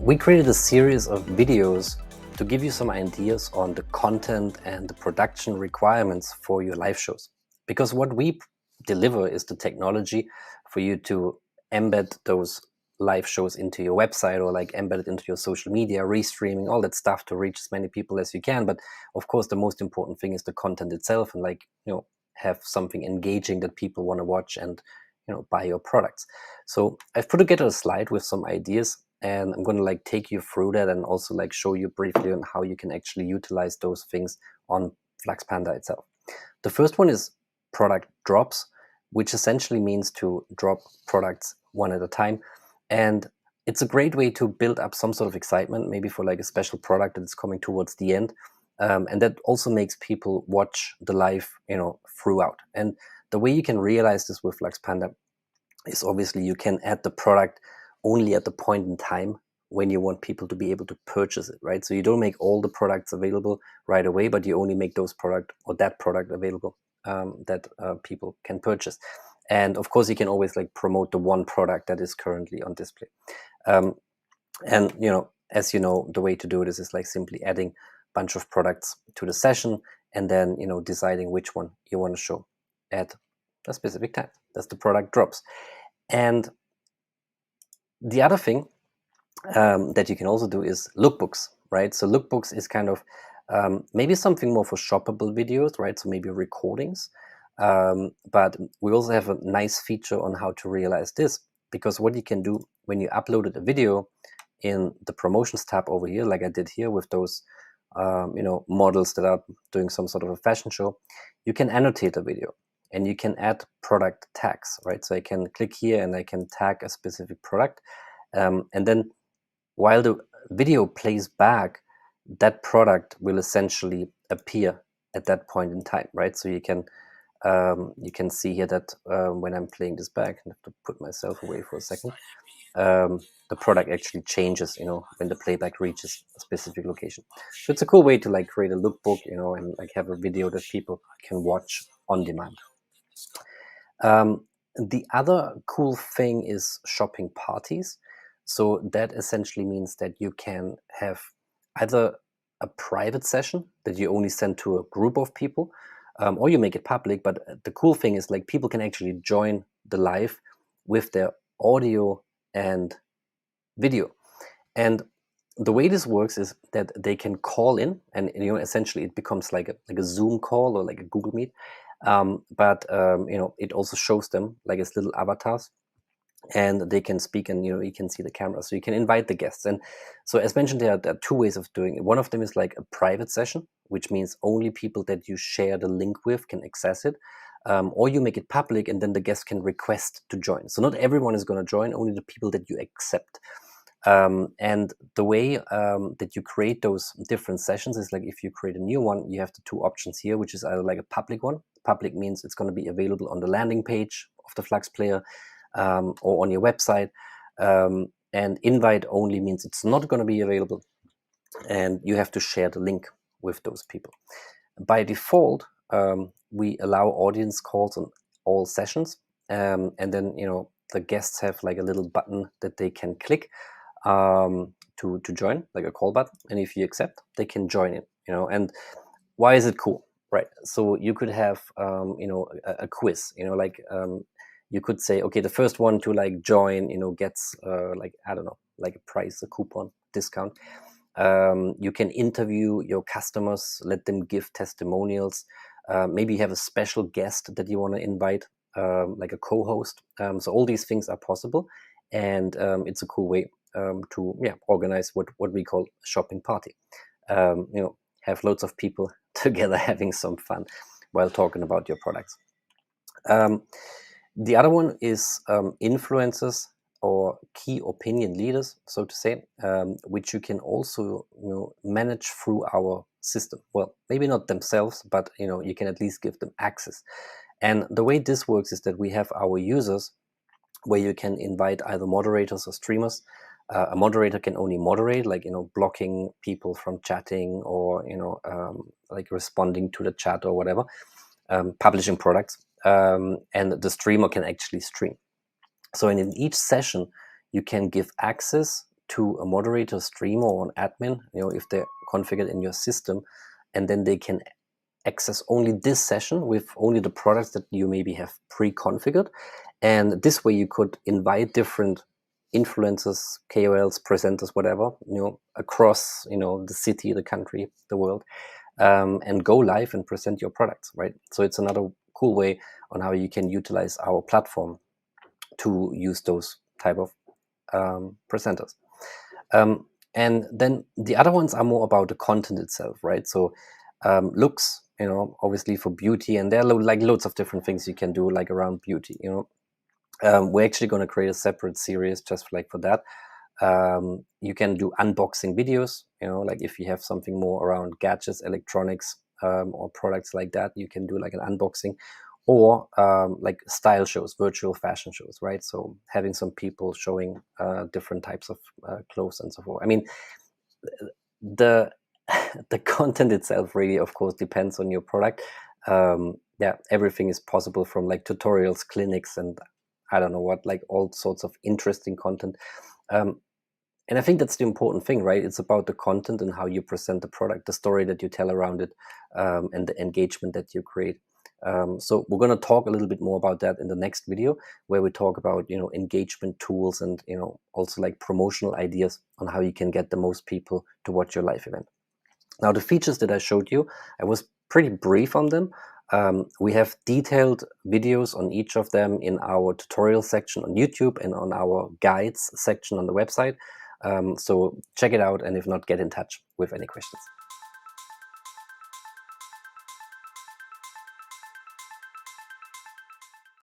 We created a series of videos to give you some ideas on the content and the production requirements for your live shows. Because what we deliver is the technology for you to embed those live shows into your website, or like embed it into your social media, restreaming, all that stuff to reach as many people as you can. But of course, the most important thing is the content itself, and have something engaging that people want to watch and buy your products. So I've put together a slide with some ideas, and I'm going to take you through that and also show you briefly on how you can actually utilize those things on Flux Panda itself. The first one is product drops, which essentially means to drop products one at a time. And it's a great way to build up some sort of excitement, maybe for a special product that's coming towards the end. And that also makes people watch the live, throughout. And the way you can realize this with Flux Panda is obviously you can add the product only at the point in time when you want people to be able to purchase it, right? So you don't make all the products available right away, but you only make those product or that product available that people can purchase. And of course, you can always promote the one product that is currently on display. And as you know, the way to do this is simply adding a bunch of products to the session, and then deciding which one you want to show at a specific time. That's the product drops. And the other thing that you can also do is lookbooks, right? So lookbooks is kind of maybe something more for shoppable videos, right? So maybe recordings. But we also have a nice feature on how to realize this, because what you can do when you uploaded a video in the promotions tab over here, like I did here with those models that are doing some sort of a fashion show, you can annotate a video and you can add product tags, right? So I can click here and I can tag a specific product. And then while the video plays back, that product will essentially appear at that point in time, right? So you can see here that when I'm playing this back, I have to put myself away for a second. The product actually changes, when the playback reaches a specific location. So it's a cool way to create a lookbook, and have a video that people can watch on demand. The other cool thing is shopping parties. So that essentially means that you can have either a private session that you only send to a group of people, or you make it public. But the cool thing is people can actually join the live with their audio and video. And the way this works is that they can call in, and essentially it becomes like a Zoom call or like a Google Meet. But it also shows them as little avatars, and they can speak, and you can see the camera, so you can invite the guests. And so, as mentioned, there are two ways of doing it. One of them is like a private session, which means only people that you share the link with can access it. Or you make it public, and then the guest can request to join. So not everyone is going to join, only the people that you accept. And the way that you create those different sessions is if you create a new one, you have the two options here, which is either a public one. Public means it's going to be available on the landing page of the Flux player, or on your website. And invite only means it's not going to be available, and you have to share the link with those people. By default, we allow audience calls on all sessions, and then the guests have a little button that they can click to join, like a call button, and if you accept, they can join it. And why is it cool, right? So you could have a quiz, you could say, okay, the first one to join gets I don't know, a price, a coupon, discount. You can interview your customers, let them give testimonials. Maybe you have a special guest that you want to invite, like a co-host. So all these things are possible, and it's a cool way to organize what we call a shopping party. Have loads of people together having some fun while talking about your products. The other one is influencers or key opinion leaders, so to say, which you can also manage through our system. Well, maybe not themselves, but you can at least give them access. And the way this works is that we have our users where you can invite either moderators or streamers. A moderator can only moderate, blocking people from chatting, or responding to the chat or whatever, publishing products. And the streamer can actually stream. So in each session, you can give access to a moderator, streamer, or an admin, if they're configured in your system, and then they can access only this session with only the products that you maybe have pre-configured. And this way you could invite different influencers, KOLs, presenters, whatever, across, the city, the country, the world, and go live and present your products, right? So it's another cool way on how you can utilize our platform to use those type of presenters. And then the other ones are more about the content itself, right? So looks, obviously for beauty, and there are like loads of different things you can do like around beauty. We're actually going to create a separate series just like for that. You can do unboxing videos, like if you have something more around gadgets, electronics, or products like that, you can do like an unboxing, or like style shows, virtual fashion shows, right? So having some people showing different types of clothes and so forth. I mean, the the content itself really, of course, depends on your product. Yeah, everything is possible, from like tutorials, clinics, and I don't know what, like all sorts of interesting content. And I think that's the important thing, right? It's about the content and how you present the product, the story that you tell around it, and the engagement that you create. So we're going to talk a little bit more about that in the next video, where we talk about, engagement tools and, also like promotional ideas on how you can get the most people to watch your live event. Now, the features that I showed you, I was pretty brief on them. We have detailed videos on each of them in our tutorial section on YouTube and on our guides section on the website. So check it out, and if not, get in touch with any questions.